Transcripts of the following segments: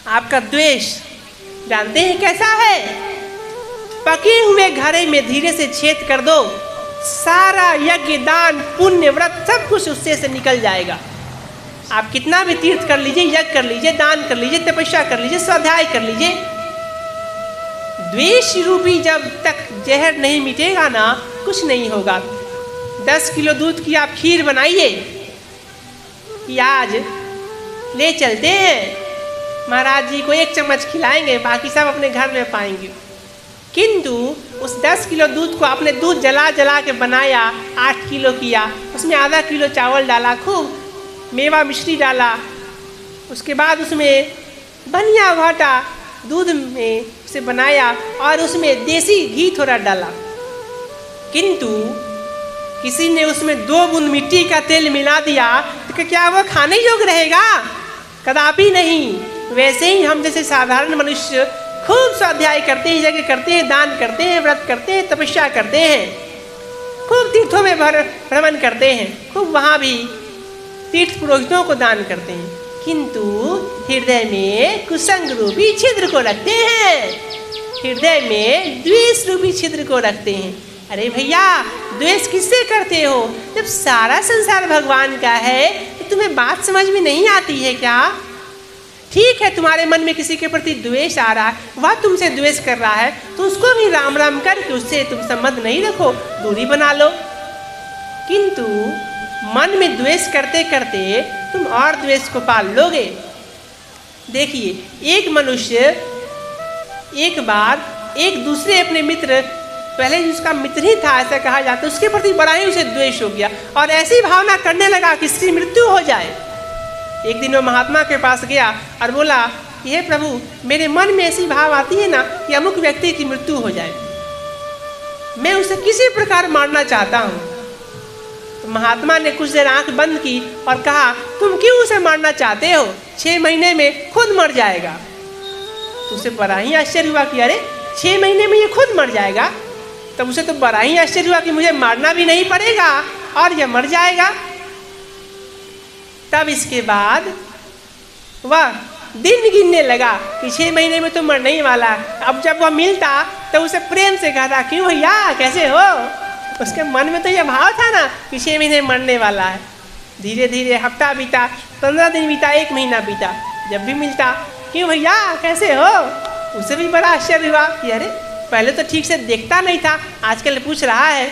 आपका द्वेष जानते हैं कैसा है? पके हुए घड़े में धीरे से छेद कर दो, सारा यज्ञ दान पुण्य व्रत सब कुछ उससे से निकल जाएगा। आप कितना भी तीर्थ कर लीजिए, यज्ञ कर लीजिए, दान कर लीजिए, तपस्या कर लीजिए, स्वाध्याय कर लीजिए, द्वेष रूपी जब तक जहर नहीं मिटेगा ना, कुछ नहीं होगा। 10 किलो दूध की आप खीर बनाइए कि आज ले चलते हैं, महाराज जी को 1 चम्मच खिलाएंगे, बाकी सब अपने घर में पाएंगे। किंतु उस 10 किलो दूध को आपने दूध जला जला के बनाया, 8 किलो किया, उसमें आधा किलो चावल डाला, खूब मेवा मिश्री डाला, उसके बाद उसमें बनिया घाटा दूध में उसे बनाया और उसमें देसी घी थोड़ा डाला। किंतु किसी ने उसमें 2 बूंद मिट्टी का तेल मिला दिया तो क्या वो खाने योग्य रहेगा? कदापि नहीं। वैसे ही हम जैसे साधारण मनुष्य खूब स्वाध्याय करते हैं, यज्ञ करते हैं, दान करते हैं, व्रत करते हैं, तपस्या करते हैं, खूब तीर्थों में भ्रमण करते हैं, खूब वहाँ भी तीर्थ पुरोहितों को दान करते हैं, किंतु हृदय में कुसंग रूपी छिद्र को रखते हैं, हृदय में द्वेष रूपी छिद्र को रखते हैं। अरे भैया, द्वेष किससे करते हो? जब सारा संसार भगवान का है तो तुम्हें बात समझ में नहीं आती है क्या? ठीक है, तुम्हारे मन में किसी के प्रति द्वेष आ रहा है, वह तुमसे द्वेष कर रहा है, तो उसको भी राम राम करके उससे तुम संबंध नहीं रखो, दूरी बना लो। किंतु मन में द्वेष करते करते तुम और द्वेष को पाल लोगे। देखिए, एक मनुष्य एक बार एक दूसरे अपने मित्र, पहले उसका मित्र ही था ऐसा कहा जाता, उसके प्रति बड़ा ही उसे द्वेष हो गया और ऐसी भावना करने लगा कि इसकी मृत्यु हो जाए। एक दिन वो महात्मा के पास गया और बोला, हे प्रभु, मेरे मन में ऐसी भाव आती है ना कि अमुक व्यक्ति की मृत्यु हो जाए, मैं उसे किसी प्रकार मारना चाहता हूँ। तो महात्मा ने कुछ देर आंख बंद की और कहा, तुम क्यों उसे मारना चाहते हो? 6 महीने में खुद मर जाएगा। तो उसे बड़ा ही आश्चर्य हुआ कि अरे 6 महीने में ये खुद मर जाएगा। तब उसे तो बड़ा ही आश्चर्य हुआ कि मुझे मारना भी नहीं पड़ेगा और यह मर जाएगा। तब इसके बाद वह दिन गिनने लगा कि 6 महीने में तो मरने ही वाला। अब जब वह मिलता तो उसे प्रेम से कहता, क्यों भैया, कैसे हो? उसके मन में तो यह भाव था ना कि 6 महीने मरने वाला है। धीरे धीरे हफ्ता बीता, 15 दिन बीता, 1 महीना बीता, जब भी मिलता, क्यों भैया, कैसे हो? उसे भी बड़ा आश्चर्य हुआ कि अरे, पहले तो ठीक से देखता नहीं था, आजकल पूछ रहा है।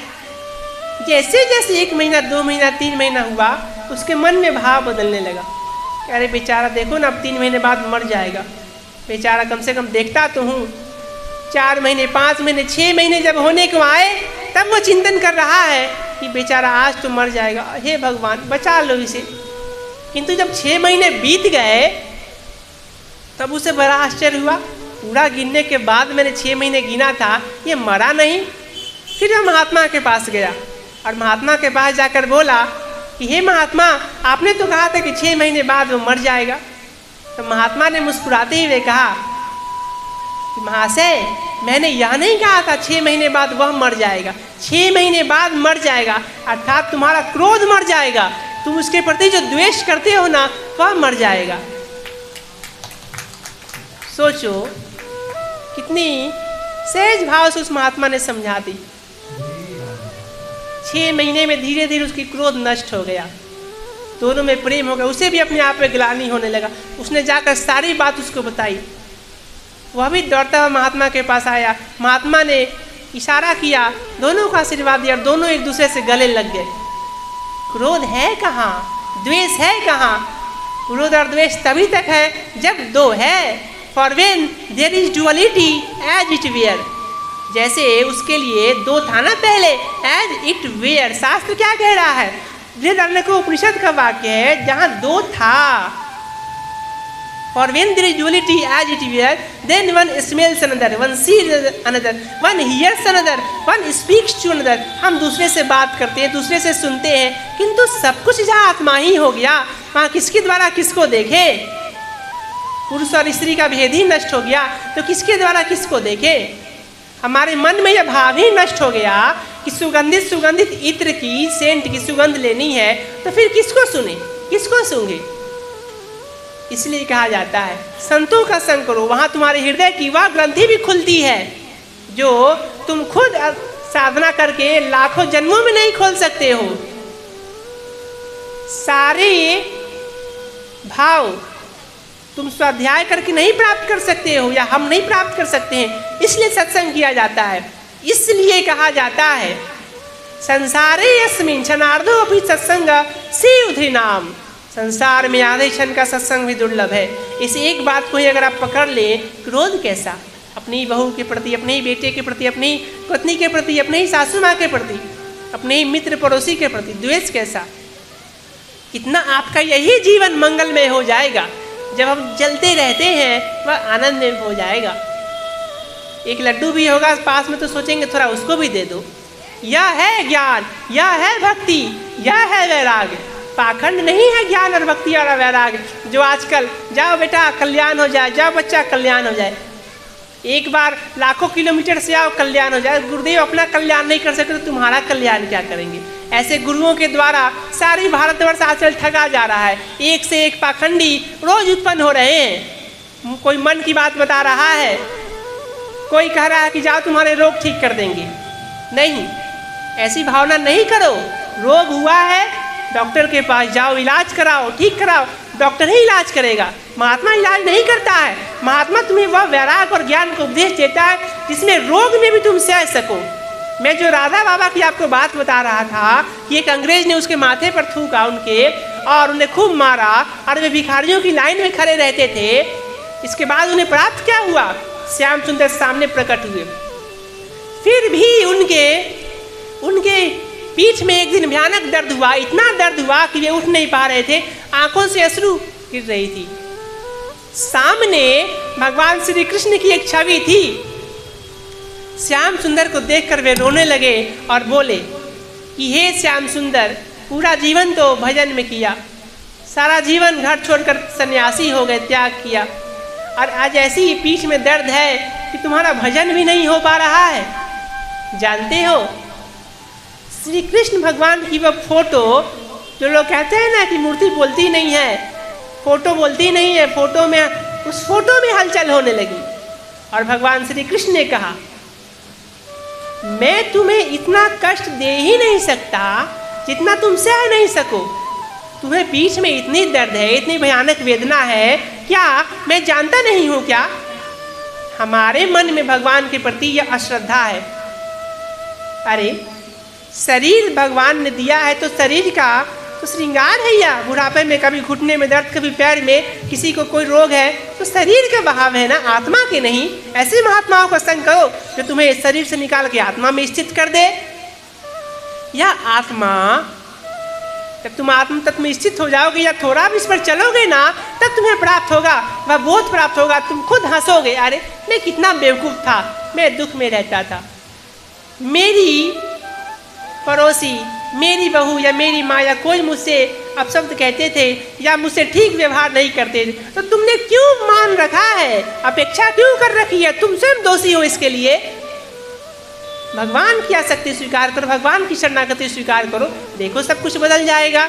जैसे जैसे 1 महीना, 2 महीना, 3 महीना हुआ, उसके मन में भाव बदलने लगा। अरे बेचारा, देखो ना, अब 3 महीने बाद मर जाएगा। बेचारा कम से कम देखता तो हूँ। 4 महीने, 5 महीने, 6 महीने जब होने को आए, तब वो चिंतन कर रहा है कि बेचारा आज तो मर जाएगा, हे भगवान बचा लो इसे। किंतु जब 6 महीने बीत गए, तब उसे बड़ा आश्चर्य हुआ। पूरा गिनने के बाद मैंने 6 महीने गिना था, ये मरा नहीं। फिर वह महात्मा के पास गया और महात्मा के पास जाकर बोला कि हे महात्मा, आपने तो कहा था कि 6 महीने बाद वो मर जाएगा। तो महात्मा ने मुस्कुराते हुए कहा कि महाशय, मैंने यह नहीं कहा था 6 महीने बाद वह मर जाएगा। 6 महीने बाद मर जाएगा अर्थात तुम्हारा क्रोध मर जाएगा, तुम उसके प्रति जो द्वेष करते हो ना, वह मर जाएगा। सोचो कितनी सहज भाव से उस महात्मा ने समझा दी। 6 महीने में धीरे धीरे उसकी क्रोध नष्ट हो गया, दोनों में प्रेम हो गया। उसे भी अपने आप में ग्लानि होने लगा। उसने जाकर सारी बात उसको बताई। वह भी दौड़ता हुआ महात्मा के पास आया। महात्मा ने इशारा किया, दोनों को आशीर्वाद दिया और दोनों एक दूसरे से गले लग गए। क्रोध है कहाँ, द्वेष है कहाँ? क्रोध और द्वेष तभी तक है जब 2 है। For when there is duality as it were, जैसे उसके लिए 2 था ना पहले, as it were। शास्त्र क्या कह रहा है? बृहदारण्यक उपनिषद का वाक्य है जहाँ 2 था। For when there is duality as it were, then one smells another, one sees another, one hears another, one speaks to another। हम दूसरे से बात करते हैं, दूसरे से सुनते हैं, किंतु सब कुछ जहाँ आत्मा ही हो गया, वहाँ किसके द्वारा किसको देखे? पुरुष और स्त्री का भेद ही नष्ट हो गया, तो किसके द्वारा किसको देखे? हमारे मन में यह भाव ही नष्ट हो गया कि सुगंधित सुगंधित इत्र की, सेंट की सुगंध लेनी है, तो फिर किसको सुने, किसको सूंघे? इसलिए कहा जाता है संतों का संग करो, वहां तुम्हारे हृदय की वह ग्रंथि भी खुलती है जो तुम खुद साधना करके लाखों जन्मों में नहीं खोल सकते हो। सारे भाव तुम स्वाध्याय करके नहीं प्राप्त कर सकते हो, या हम नहीं प्राप्त कर सकते हैं, इसलिए सत्संग किया जाता है। इसलिए कहा जाता है संसारे यस्मिन् क्षणार्धो अपि सत्संग से नाम, संसार में आधे क्षण का सत्संग भी दुर्लभ है। इस एक बात को ही अगर आप पकड़ लें, क्रोध कैसा, अपनी बहू के प्रति, अपने ही बेटे के प्रति, अपनी पत्नी के प्रति, अपने ही सासू माँ के प्रति, अपने ही मित्र पड़ोसी के प्रति द्वेष कैसा, कितना आपका यही जीवन मंगलमय हो जाएगा। जब हम जलते रहते हैं वह आनंद में हो जाएगा। एक लड्डू भी होगा पास में तो सोचेंगे थोड़ा उसको भी दे दो। यह है ज्ञान, यह है भक्ति, यह है वैराग्य। पाखंड नहीं है ज्ञान और भक्ति और वैराग्य जो आजकल जाओ बेटा कल्याण हो जाए, जाओ बच्चा कल्याण हो जाए, एक बार लाखों किलोमीटर से आओ कल्याण हो जाए। गुरुदेव अपना कल्याण नहीं कर सकते तो तुम्हारा कल्याण क्या करेंगे। ऐसे गुरुओं के द्वारा सारी भारतवर्ष आजकल ठगा जा रहा है। एक से एक पाखंडी रोज उत्पन्न हो रहे हैं। कोई मन की बात बता रहा है, कोई कह रहा है कि जाओ तुम्हारे रोग ठीक कर देंगे। नहीं, ऐसी भावना नहीं करो। रोग हुआ है डॉक्टर के पास जाओ, इलाज कराओ, ठीक कराओ, डॉक्टर ही इलाज करेगा, महात्मा इलाज नहीं करता है। महात्मा तुम्हें वह वैराग और ज्ञान को उपदेश देता है जिसमें रोग में भी तुम सह सको। मैं जो राधा बाबा की आपको बात बता रहा था कि एक अंग्रेज ने उसके माथे पर थूका उनके और उन्हें खूब मारा और वे भिखारियों की लाइन में खड़े रहते थे। इसके बाद उन्हें प्राप्त क्या हुआ? श्याम सुंदर सामने प्रकट हुए। फिर भी उनके पीठ में एक दिन भयानक दर्द हुआ, इतना दर्द हुआ कि वे उठ नहीं पा रहे थे, आंखों से अश्रु गिर रही थी। सामने भगवान श्री कृष्ण की एक छवि थी। श्याम सुंदर को देखकर वे रोने लगे और बोले कि हे श्याम सुंदर, पूरा जीवन तो भजन में किया, सारा जीवन घर छोड़कर सन्यासी हो गए, त्याग किया, और आज ऐसी पीठ में दर्द है कि तुम्हारा भजन भी नहीं हो पा रहा है। जानते हो श्री कृष्ण भगवान की वह फोटो, जो लोग कहते हैं ना कि मूर्ति बोलती नहीं है, फोटो बोलती नहीं है, फोटो में, उस फोटो में हलचल होने लगी और भगवान श्री कृष्ण ने कहा मैं तुम्हें इतना कष्ट दे ही नहीं सकता जितना तुम सह नहीं सको। तुम्हें पीठ में इतनी दर्द है, इतनी भयानक वेदना है, क्या मैं जानता नहीं हूँ क्या? हमारे मन में भगवान के प्रति यह अश्रद्धा है। अरे शरीर भगवान ने दिया है तो शरीर का तो श्रृंगार है, या बुढ़ापे में कभी घुटने में दर्द, कभी पैर में, किसी को कोई रोग है तो शरीर का भाव है ना, आत्मा के नहीं। ऐसे महात्माओं का संग करो जो तुम्हें शरीर से निकाल के आत्मा में स्थित कर दे। या आत्मा, जब तुम आत्म तत्व में स्थित हो जाओगे या थोड़ा भी इस पर चलोगे ना, तब तुम्हें प्राप्त होगा, वह बोध प्राप्त होगा। तुम खुद हंसोगे, अरे मैं कितना बेवकूफ था, मैं दुख में रहता था, मेरी पड़ोसी, मेरी बहू या मेरी माँ या कोई मुझसे अपशब्द कहते थे या मुझसे ठीक व्यवहार नहीं करते थे, तो तुमने क्यों मान रखा है, अपेक्षा क्यों कर रखी है? तुम स्वयं दोषी हो इसके लिए। भगवान की आसक्ति स्वीकार करो, भगवान की शरणागति स्वीकार करो, देखो सब कुछ बदल जाएगा।